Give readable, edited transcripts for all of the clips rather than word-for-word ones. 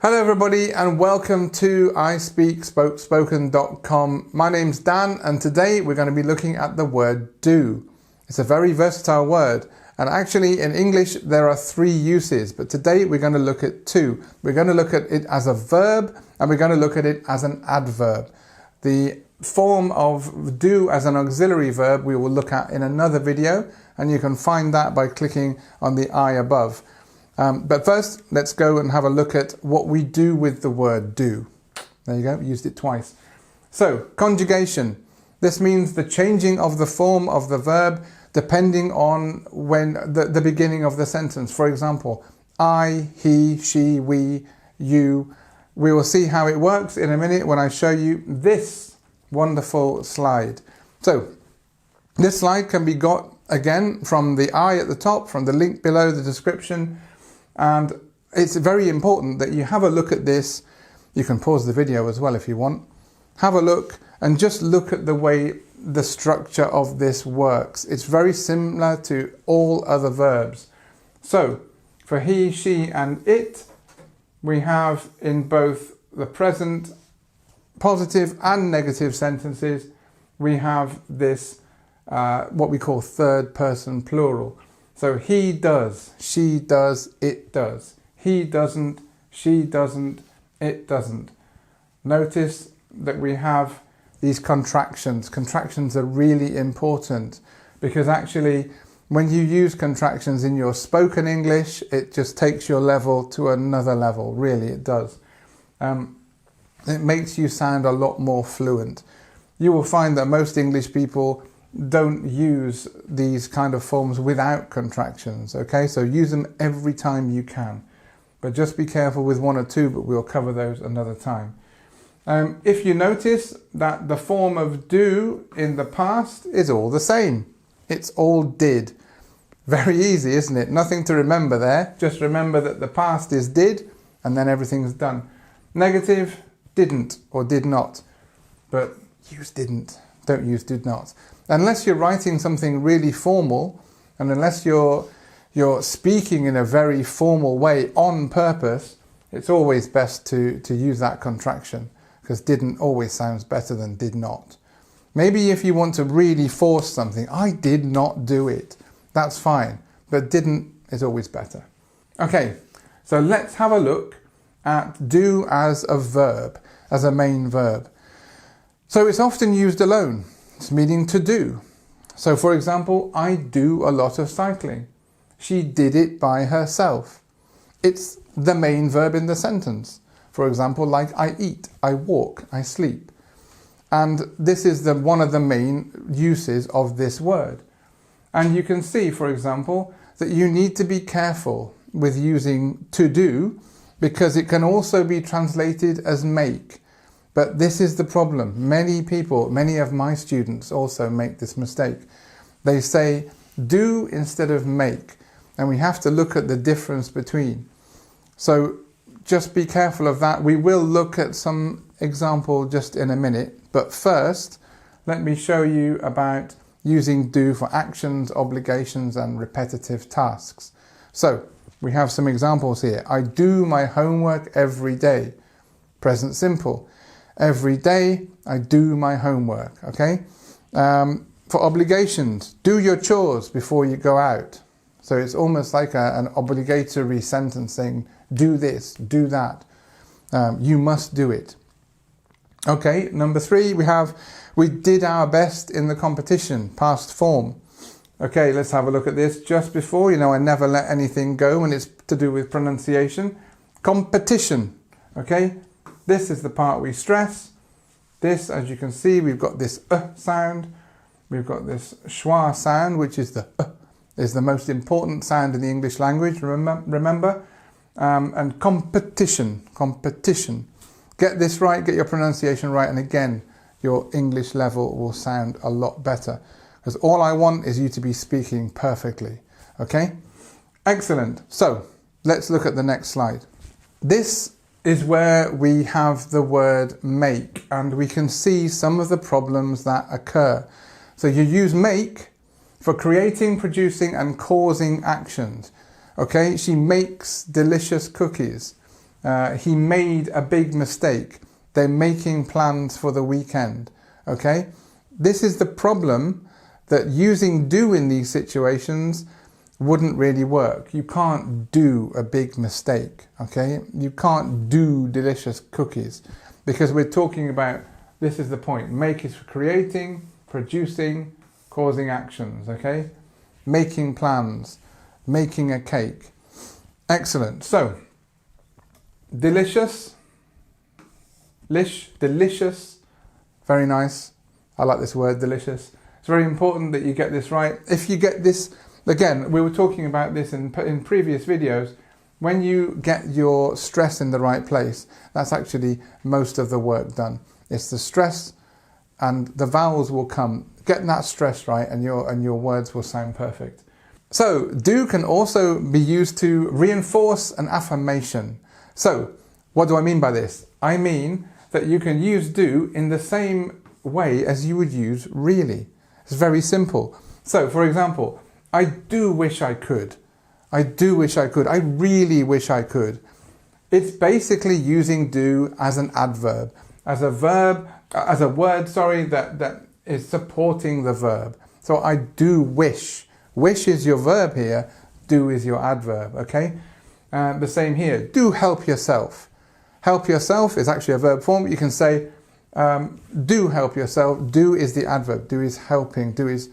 Hello everybody and welcome to ISpeakSpokeSpoken.com. My name's Dan and today we're going to be looking at the word do. It's a very versatile word and actually in English there are three uses, but today we're going to look at two. We're going to look at it as a verb and we're going to look at it as an adverb. The form of do as an auxiliary verb we will look at in another video and you can find that by clicking on the I above. But first, let's go and have a look at what we do with the word do. There you go, used it twice. So, conjugation. This means the changing of the form of the verb depending on when the beginning of the sentence. For example, I, he, she, we, you. We will see how it works in a minute when I show you this wonderful slide. So, this slide can be got again from the I at the top, from the link below the description. And it's very important that you have a look at this. You can pause the video as well if you want. Have a look and just look at the way the structure of this works. It's very similar to all other verbs. So for he, she and it, we have in both the present positive and negative sentences, we have this what we call third person plural. So he does, she does, it does. He doesn't, she doesn't, it doesn't. Notice that we have these contractions. Contractions are really important because actually when you use contractions in your spoken English, it just takes your level to another level. Really, it does. It makes you sound a lot more fluent. You will find that most English people don't use these kind of forms without contractions, okay? So use them every time you can. But just be careful with one or two, but we'll cover those another time. If you notice that the form of do in the past is all the same. It's all did. Very easy, isn't it? Nothing to remember there. Just remember that the past is did, and then everything's done. Negative, didn't or did not. But use didn't. Don't use did not. Unless you're writing something really formal, and unless you're speaking in a very formal way on purpose, it's always best to use that contraction, because didn't always sounds better than did not. Maybe if you want to really force something, I did not do it, that's fine, but didn't is always better. Okay, so let's have a look at do as a verb, as a main verb. So it's often used alone. It's meaning to do. So for example, I do a lot of cycling. She did it by herself. It's the main verb in the sentence. For example, like I eat, I walk, I sleep. And this is one of the main uses of this word. And you can see, for example, that you need to be careful with using to do because it can also be translated as make. But this is the problem. Many people, many of my students also make this mistake. They say do instead of make, and we have to look at the difference between. So just be careful of that. We will look at some example just in a minute, but first let me show you about using do for actions, obligations and repetitive tasks. So we have some examples here. I do my homework every day. Present simple. Every day I do my homework, okay? For obligations, do your chores before you go out. So it's almost like an obligatory sentence saying, do this, do that. You must do it. Okay, number 3, we did our best in the competition, past form. Okay, let's have a look at this. Just before, I never let anything go when it's to do with pronunciation. Competition, okay? This is the part we stress. This, as you can see, we've got this sound. We've got this schwa sound, which is the most important sound in the English language, remember? And competition. Get this right, get your pronunciation right, and again, your English level will sound a lot better. Because all I want is you to be speaking perfectly, okay? Excellent. So, let's look at the next slide. This is where we have the word make, and we can see some of the problems that occur. So you use make for creating, producing and causing actions. Okay, she makes delicious cookies. He made a big mistake. They're making plans for the weekend. Okay? This is the problem, that using do in these situations wouldn't really work. You can't do a big mistake. Okay? You can't do delicious cookies, because we're talking about, this is the point. Make is for creating, producing, causing actions. Okay? Making plans, making a cake. Excellent. So, delicious, delicious, very nice. I like this word, delicious. It's very important that you get this right. If you get this, again, we were talking about this in previous videos, when you get your stress in the right place, that's actually most of the work done. It's the stress and the vowels will come. Get that stress right and your words will sound perfect. So, do can also be used to reinforce an affirmation. So, what do I mean by this? I mean that you can use do in the same way as you would use really. It's very simple. So, for example, I do wish I could. I do wish I could. I really wish I could. It's basically using do as an adverb, as a verb, as a word, that is supporting the verb. So I do wish. Wish is your verb here, do is your adverb, okay? The same here. Do help yourself. Help yourself is actually a verb form. You can say, do help yourself. Do is the adverb. Do is helping. Do is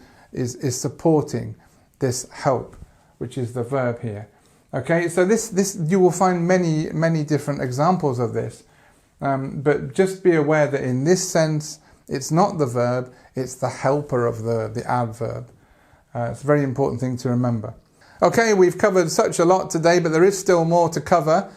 supporting this help, which is the verb here. Okay, so this you will find many different examples of this. But just be aware that in this sense, it's not the verb, it's the helper of the adverb. It's a very important thing to remember. Okay, we've covered such a lot today, but there is still more to cover.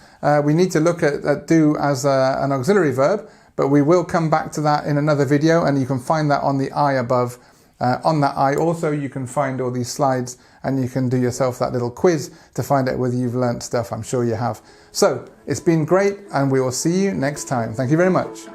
We need to look at do as an auxiliary verb, but we will come back to that in another video, and you can find that on the I above. On that I also you can find all these slides, and you can do yourself that little quiz to find out whether you've learnt stuff. I'm sure you have. So, it's been great, and we will see you next time. Thank you very much.